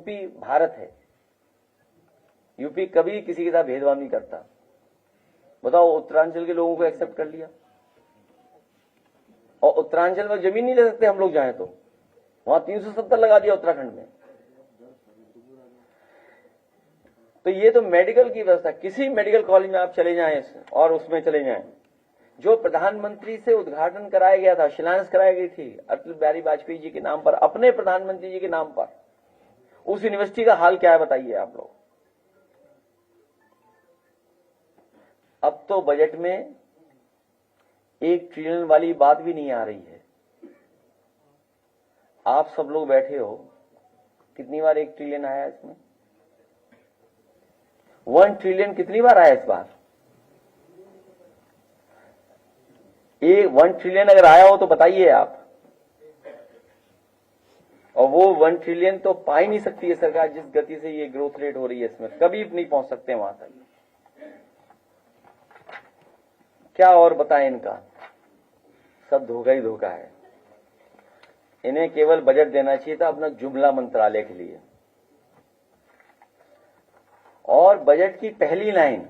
UP Bharat है, UP कभी किसी के साथ भेदभाव नहीं करता। बताओ, उत्तरांचल के लोगों को एक्सेप्ट कर लिया, और उत्तरांचल में जमीन नहीं ले सकते हम लोग जाएं तो, वहां 370 लगा दिया उत्तराखंड में। तो ये तो मेडिकल की व्यवस्था, किसी मेडिकल कॉलेज में आप चले जाएं और उसमें चले जाएं, जो प्रधानमंत्री से उद्घाटन कराया गया था, शिलान्यास कराई गई थी अटल बिहारी वाजपेयी जी के नाम पर, अपने प्रधानमंत्री जी के नाम पर, उस यूनिवर्सिटी का हाल क्या है बताइए आप लोग। अब तो बजट में 1 ट्रिलियन वाली बात भी नहीं आ रही है। आप सब लोग बैठे हो, कितनी बार 1 ट्रिलियन आया इसमें? 1 ट्रिलियन कितनी बार आया इस बार? 1 ट्रिलियन अगर आया हो तो बताइए आप। और वो 1 ट्रिलियन तो पा ही नहीं सकती है सरकार, जिस गति से ये ग्रोथ रेट हो रही है इसमें, कभी नहीं पहुंच सकते वहां तक। क्या और बताएं इनका, सब धोखा ही धोखा है। इन्हें केवल बजट देना चाहिए था अपना जुमला मंत्रालय के लिए, और बजट की पहली लाइन,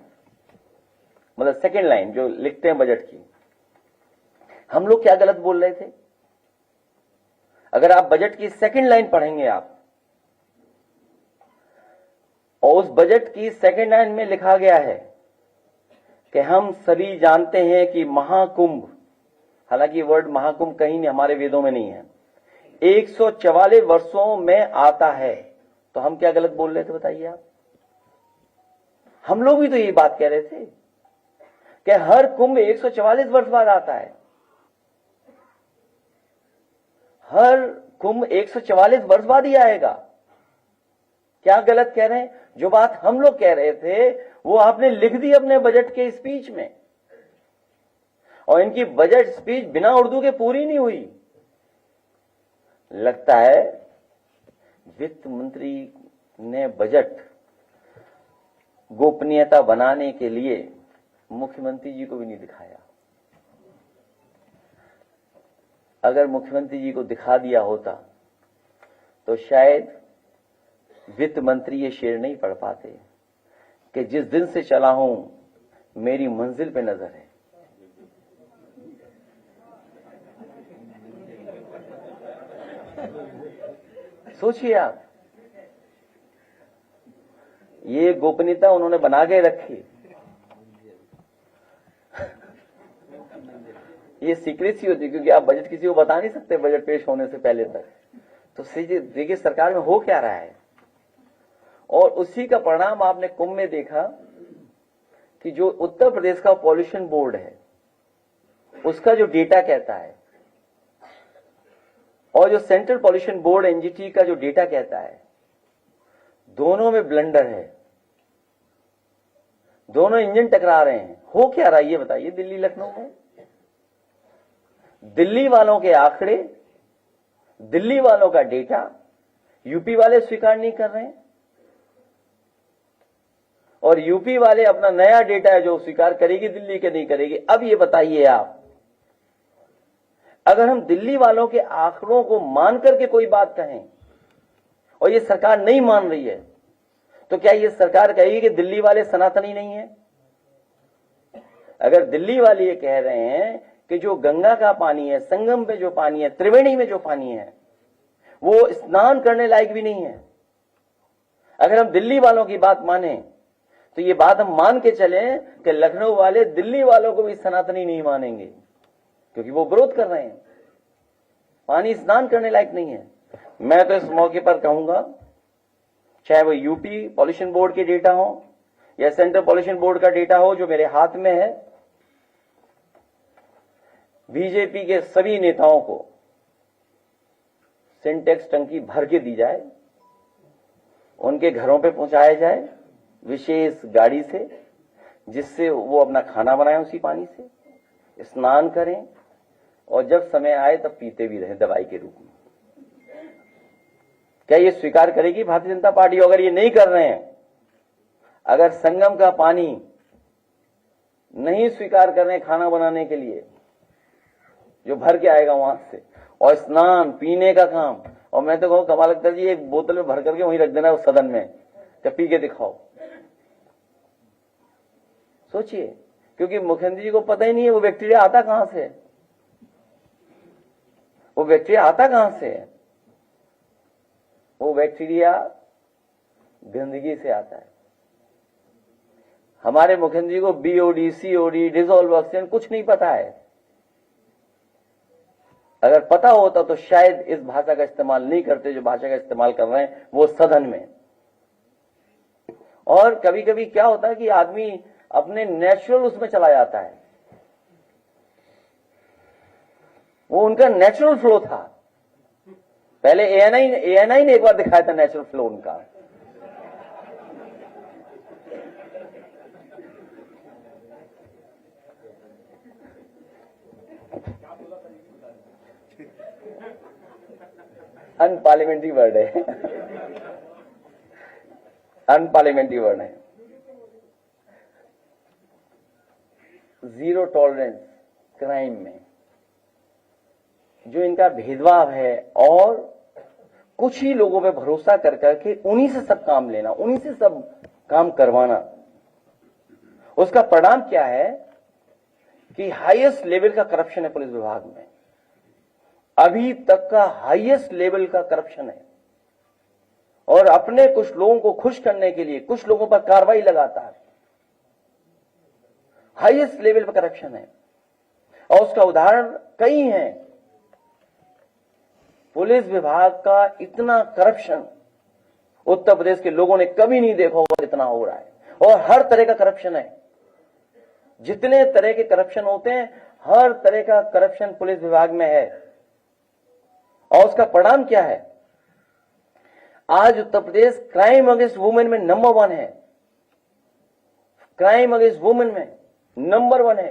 मतलब सेकंड लाइन जो लिखते हैं बजट की, हम लोग क्या गलत बोल रहे थे? अगर आप बजट की सेकंड लाइन पढ़ेंगे आप, और उस बजट की सेकंड लाइन में लिखा गया है कि हम सभी जानते हैं कि महाकुंभ, हालांकि वर्ड महाकुंभ कहीं नहीं हमारे वेदों में नहीं है, 144 वर्षों में आता है, तो हम क्या गलत बोल रहे थे बताइए आप? हम लोग भी तो ये बात कह रहे थे कि हर कुंभ 144 वर्ष बाद आता है, हर कुंभ 144 वर्ष बाद ही आएगा। क्या गलत कह रहे हैं? जो बात हम लोग कह रहे थे वो आपने लिख दी अपने बजट के स्पीच में, और इनकी बजट स्पीच बिना उर्दू के पूरी नहीं हुई। लगता है वित्त मंत्री ने बजट गोपनीयता बनाने के लिए मुख्यमंत्री जी को भी नहीं दिखाया। अगर मुख्यमंत्री जी को दिखा दिया होता तो शायद वित्त मंत्री ये शेर नहीं पढ़ पाते कि जिस दिन से चला हूं मेरी मंजिल पे नजर है। सोचिए आप, ये गोपनीयता उन्होंने बना के रखी, ये सीक्रेसी होती, क्योंकि आप बजट किसी को बता नहीं सकते बजट पेश होने से पहले तक। तो देखिए सरकार में हो क्या रहा है, और उसी का परिणाम आपने कुंभ में देखा कि जो उत्तर प्रदेश का पॉल्यूशन बोर्ड है उसका जो डेटा कहता है, और जो सेंट्रल पॉल्यूशन बोर्ड एनजीटी का जो डेटा कहता है, दोनों में ब्लंडर है, दोनों इंजन टकरा रहे हैं। हो क्या रहा है ये बताइए दिल्ली लखनऊ में? दिल्ली वालों के आंकड़े, दिल्ली वालों का डेटा यूपी वाले स्वीकार नहीं कर रहे हैं, और यूपी वाले अपना नया डेटा है जो स्वीकार करेगी दिल्ली के नहीं करेगी। अब ये बताइए आप, अगर हम दिल्ली वालों के आंकड़ों को मान करके कोई बात कहें और ये सरकार नहीं मान रही है, तो क्या ये सरकार कहेगी कि दिल्ली वाले सनातनी नहीं है? अगर दिल्ली वाले ये कह रहे हैं कि जो गंगा का पानी है, संगम पे जो पानी है, त्रिवेणी में जो पानी है, वो स्नान करने लायक भी नहीं है, अगर हम दिल्ली वालों की बात माने तो ये बात हम मान के चलें कि लखनऊ वाले दिल्ली वालों को भी सनातनी नहीं मानेंगे, क्योंकि वो विरोध कर रहे हैं, पानी स्नान करने लायक नहीं है। मैं तो इस मौके पर कहूंगा, चाहे वो यूपी पॉल्यूशन बोर्ड के डेटा हो या सेंट्रल पॉल्यूशन बोर्ड का डेटा हो जो मेरे हाथ में है, बीजेपी के सभी नेताओं को सिंटेक्स टंकी भर के दी जाए, उनके घरों पे पहुंचाया जाए विशेष गाड़ी से, जिससे वो अपना खाना बनाएं उसी पानी से, स्नान करें, और जब समय आए तब पीते भी रहें दवाई के रूप में। क्या ये स्वीकार करेगी भारतीय जनता पार्टी? अगर ये नहीं कर रहे हैं, अगर संगम का पानी नहीं स्वीकार कर रहे हैं खाना बनाने के लिए जो भर के आएगा वहां से, और स्नान पीने का काम और मैं तो कहूँ कमाल अख्तर जी एक बोतल में भर करके वहीं रख देना उस सदन में, जब पी के दिखाओ। सोचिए, क्योंकि मुख्यमंत्री जी को पता ही नहीं है वो बैक्टीरिया आता कहां से है, वो बैक्टीरिया आता कहां से है। वो बैक्टीरिया गंदगी से आता है। हमारे मुख्यमंत्री जी को बीओडी, सीओडी, डिसॉल्व ऑक्सीजन कुछ नहीं पता है। अगर पता होता तो शायद इस भाषा का इस्तेमाल नहीं करते जो भाषा का इस्तेमाल कर रहे हैं वो सदन में। और कभी कभी क्या होता है कि आदमी अपने नेचुरल उसमें चला जाता है, वो उनका नेचुरल फ्लो था। पहले एएनआई ने एक बार दिखाया था नेचुरल फ्लो उनका। अनपार्लियामेंट्री वर्ड है, अनपार्लियामेंट्री वर्ड है। जीरो टॉलरेंस क्राइम में जो इनका भेदभाव है और कुछ ही लोगों पे भरोसा कर करके उन्हीं से सब काम लेना, उन्हीं से सब काम करवाना, उसका परिणाम क्या है कि हाईएस्ट लेवल का करप्शन है पुलिस विभाग में। अभी तक का हाईएस्ट लेवल का करप्शन है और अपने कुछ लोगों को खुश करने के लिए कुछ लोगों पर कार्रवाई लगाता है। हाईएस्ट लेवल पर करप्शन है और उसका उदाहरण कई हैं। पुलिस विभाग का इतना करप्शन उत्तर प्रदेश के लोगों ने कभी नहीं देखा होगा जितना हो रहा है, और हर तरह का करप्शन है। जितने तरह के करप्शन होते हैं हर तरह का करप्शन पुलिस विभाग में है। और उसका परिणाम क्या है? आज Uttar Pradesh crime against women में नंबर 1 है, क्राइम अगेंस्ट वुमेन में नंबर 1 है।